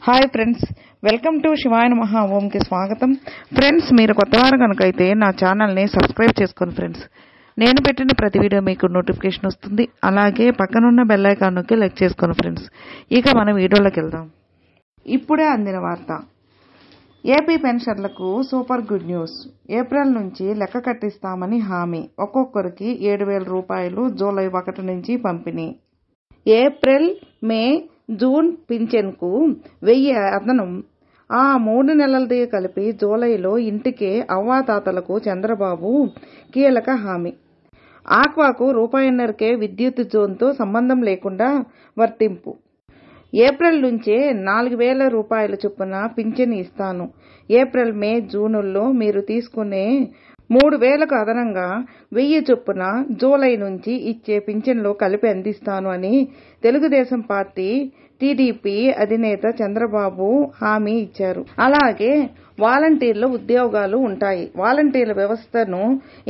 Hi friends, welcome to శివాయ నమః ఓంకి స్వాగతం. ఫ్రెండ్స్, మీరు కొత్తవారు కనుకైతే నా ఛానల్ని సబ్స్క్రైబ్ చేసుకోండి ఫ్రెండ్స్. నేను పెట్టిన ప్రతి వీడియో మీకు నోటిఫికేషన్ వస్తుంది. అలాగే పక్కనున్న బెల్ ఐకాన్ నొక్కి లైక్ చేసుకోండి ఫ్రెండ్స్. ఇక మనం వీడియోలోకి వెళ్దాం. ఇప్పుడే అందిన వార్త. ఏపీ పెన్షన్లకు సూపర్ గుడ్ న్యూస్. ఏప్రిల్ నుంచి లెక్క కట్టిస్తామని హామీ. ఒక్కొక్కరికి 7,000 రూపాయలు జూలై 1 నుంచి పంపిణీ. ఏప్రిల్, మే, జూన్ పింఛన్కు 1000 అదనం. ఆ 3 నెలలది కలిపి జూలైలో ఇంటికే అవ్వాతాతలకు చంద్రబాబు కీలక హామీ. ఆక్వాకు రూపాయన్నరకే విద్యుత్ జోన్తో సంబంధం లేకుండా వర్తింపు. ఏప్రిల్ నుంచే 4,000 రూపాయల చొప్పున పింఛను ఇస్తాను. ఏప్రిల్, మే, జూనుల్లో మీరు తీసుకునే 3,000కు అదనంగా 1,000 చొప్పున జూలై నుంచి ఇచ్చే పింఛన్లు కలిపి అందిస్తాను అని తెలుగుదేశం పార్టీ టీడీపీ అధినేత చంద్రబాబు హామీ ఇచ్చారు. అలాగే వాలంటీర్ల ఉద్యోగాలు ఉంటాయి. వాలంటీర్ల వ్యవస్థను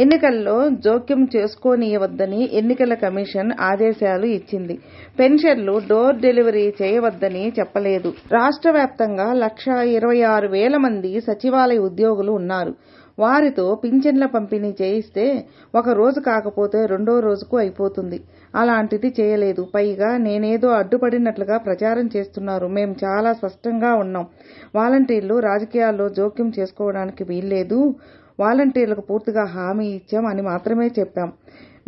ఎన్నికల్లో జోక్యం చేసుకోనియవద్దని ఎన్నికల కమిషన్ ఆదేశాలు ఇచ్చింది. పెన్షన్లు డోర్ డెలివరీ చేయవద్దని చెప్పలేదు. రాష్ట్ర వ్యాప్తంగా 1,26,000 మంది సచివాలయ ఉద్యోగులు ఉన్నారు. వారితో పింఛన్ల పంపిణీ చేయిస్తే ఒక రోజు కాకపోతే రెండో రోజుకు అయిపోతుంది. అలాంటిది చేయలేదు. పైగా నేనేదో అడ్డుపడినట్లుగా ప్రచారం చేస్తున్నారు. మేం చాలా స్పష్టంగా ఉన్నాం. వాలంటీర్లు రాజకీయాల్లో జోక్యం చేసుకోవడానికి వీల్లేదు. వాలంటీర్లకు పూర్తిగా హామీ ఇచ్చాం అని మాత్రమే చెప్పాం.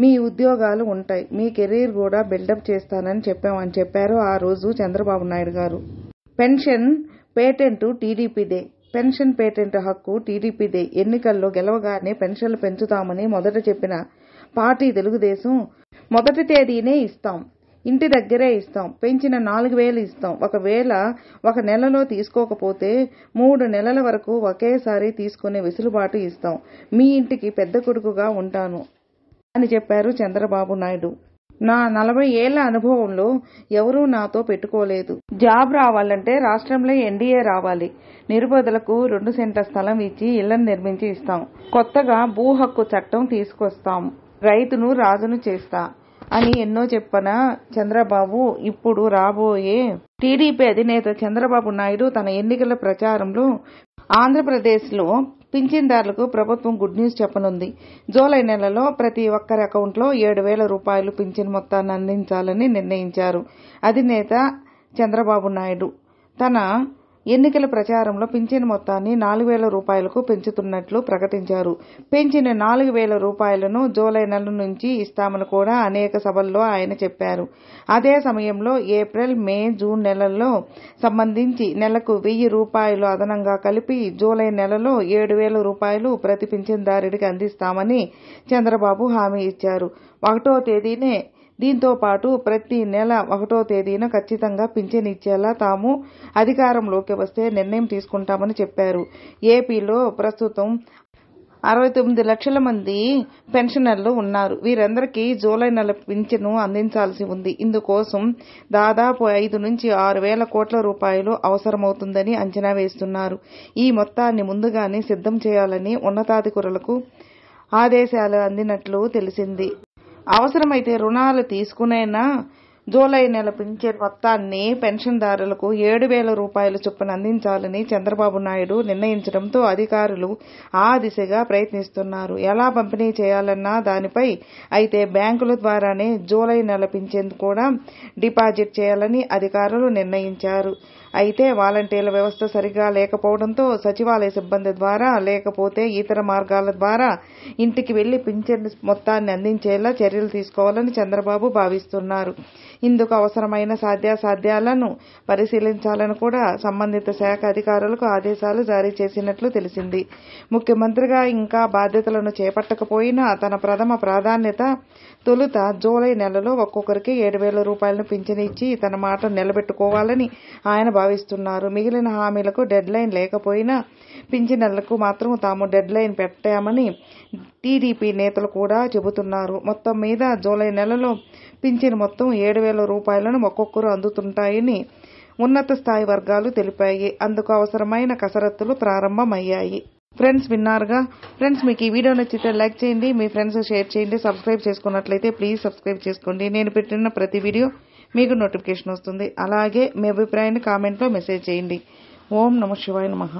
మీ ఉద్యోగాలు ఉంటాయి, మీ కెరీర్ కూడా బిల్డప్ చేస్తానని చెప్పాం అని చెప్పారు ఆ రోజు చంద్రబాబు నాయుడు గారు. పెన్షన్ పేటెంట్ టీడీపీదే. పెన్షన్ పేటెంట్ హక్కు టీడీపీదే. ఎన్నికల్లో గెలవగానే పెన్షన్లు పెంచుతామని మొదట చెప్పిన పార్టీ తెలుగుదేశం. మొదటి తేదీనే ఇస్తాం, ఇంటి దగ్గరే ఇస్తాం, పెంచిన 4,000 ఇస్తాం. ఒకవేళ ఒక నెలలో తీసుకోకపోతే 3 నెలల వరకు ఒకేసారి తీసుకునే వెసులుబాటు ఇస్తాం. మీ ఇంటికి పెద్ద కొడుకుగా ఉంటాను అని చెప్పారు చంద్రబాబు నాయుడు. నా 40 ఏళ్ల అనుభవంలో ఎవరూ నాతో పెట్టుకోలేదు. జాబ్ రావాలంటే రాష్ట్రంలో ఎన్డీఏ రావాలి. నిరుపేదలకు 2 సెంట్ల స్థలం ఇచ్చి ఇళ్లను నిర్మించి ఇస్తాం. కొత్తగా భూ హక్కు చట్టం తీసుకొస్తాం. రైతును రాజును చేస్తా అని ఎన్నో చెప్పన చంద్రబాబు ఇప్పుడు రాబోయే టీడీపీ అధినేత చంద్రబాబు నాయుడు తన ఎన్నికల ప్రచారంలో ఆంధ్రప్రదేశ్లో పింఛన్దారులకు ప్రభుత్వం గుడ్ న్యూస్ చెప్పనుంది. జూలై నెలలో ప్రతి ఒక్కరి అకౌంట్లో 7,000 రూపాయలు పింఛన్ మొత్తాన్ని అందించాలని నిర్ణయించారు అధినేత చంద్రబాబు నాయుడు. తన ఎన్నికల ప్రచారంలో పింఛన్ మొత్తాన్ని 4,000 రూపాయలకు పెంచుతున్నట్లు ప్రకటించారు. పెంచిన 4,000 రూపాయలను జూలై నెల నుంచి ఇస్తామని కూడా అనేక సభల్లో ఆయన చెప్పారు. అదే సమయంలో ఏప్రిల్, మే, జూన్ నెలల్లో సంబంధించి నెలకు 1,000 రూపాయలు అదనంగా కలిపి జూలై నెలలో 7,000 రూపాయలు ప్రతి పింఛన్దారుడికి అందిస్తామని చంద్రబాబు హామీ ఇచ్చారు. 1వ తేదీనే. దీంతో పాటు ప్రతి నెల 1వ తేదీన ఖచ్చితంగా పింఛన్ ఇచ్చేలా తాము అధికారంలోకి వస్తే నిర్ణయం తీసుకుంటామని చెప్పారు. ఏపీలో ప్రస్తుతం 69 లక్షల మంది పెన్షనర్లు ఉన్నారు. వీరందరికీ జూలై నెల పింఛను అందించాల్సి ఉంది. ఇందుకోసం దాదాపు 5 నుంచి 6,000 కోట్ల రూపాయలు అవసరమవుతుందని అంచనా వేస్తున్నారు. ఈ మొత్తాన్ని ముందుగానే సిద్ధం చేయాలని ఉన్నతాధికారులకు ఆదేశాలు అందినట్లు తెలిసింది. అవసరమైతే రుణాలు తీసుకునైనా జూలై నెల పింఛన్ మొత్తాన్ని పెన్షన్దారులకు 7,000 రూపాయల చొప్పున అందించాలని చంద్రబాబు నాయుడు నిర్ణయించడంతో అధికారులు ఆ దిశగా ప్రయత్నిస్తున్నారు. ఎలా పంపిణీ చేయాలన్న దానిపై అయితే బ్యాంకుల ద్వారానే జూలై నెల పింఛన్ కూడా డిపాజిట్ చేయాలని అధికారులు నిర్ణయించారు. అయితే వాలంటీర్ల వ్యవస్థ సరిగా లేకపోవడంతో సచివాలయ సిబ్బంది ద్వారా లేకపోతే ఇతర మార్గాల ద్వారా ఇంటికి వెళ్లి పింఛన్ మొత్తాన్ని అందించేలా చర్యలు తీసుకోవాలని చంద్రబాబు భావిస్తున్నారు. ఇందుకు అవసరమైన సాధ్యాసాధ్యాలను పరిశీలించాలని కూడా సంబంధిత శాఖ అధికారులకు ఆదేశాలు జారీ చేసినట్లు తెలిసింది. ముఖ్యమంత్రిగా ఇంకా బాధ్యతలను చేపట్టకపోయినా తన ప్రథమ ప్రాధాన్యత తొలుత జూలై నెలలో ఒక్కొక్కరికి 7,000 రూపాయలను పింఛనిచ్చి తన మాట నిలబెట్టుకోవాలని ఆయన భావిస్తున్నారు. మిగిలిన హామీలకు డెడ్ లైన్ లేకపోయినా పింఛనర్లకు మాత్రం తాము డెడ్ లైన్ పెట్టామని టీడీపీ నేతలు కూడా చెబుతున్నారు. మొత్తం మీద జూలై నెలలో పింఛన్ మొత్తం 7,000 రూపాయలను ఒక్కొక్కరు అందుతుంటాయని ఉన్నత స్థాయి వర్గాలు తెలిపాయి. అందుకు అవసరమైన కసరత్తులు ప్రారంభమయ్యాయి. ఫ్రెండ్స్, విన్నారుగా. ఫ్రెండ్స్, మీకు ఈ వీడియో నచ్చితే లైక్ చేయండి, మీ ఫ్రెండ్స్ షేర్ చేయండి. సబ్స్క్రైబ్ చేసుకున్నట్లయితే ప్లీజ్ సబ్స్క్రైబ్ చేసుకోండి. నేను పెట్టిన ప్రతి వీడియో మీకు నోటిఫికేషన్ వస్తుంది. అలాగే మీ అభిప్రాయాన్ని కామెంట్లో మెసేజ్ చేయండి. ఓం నమః శివాయ నమః.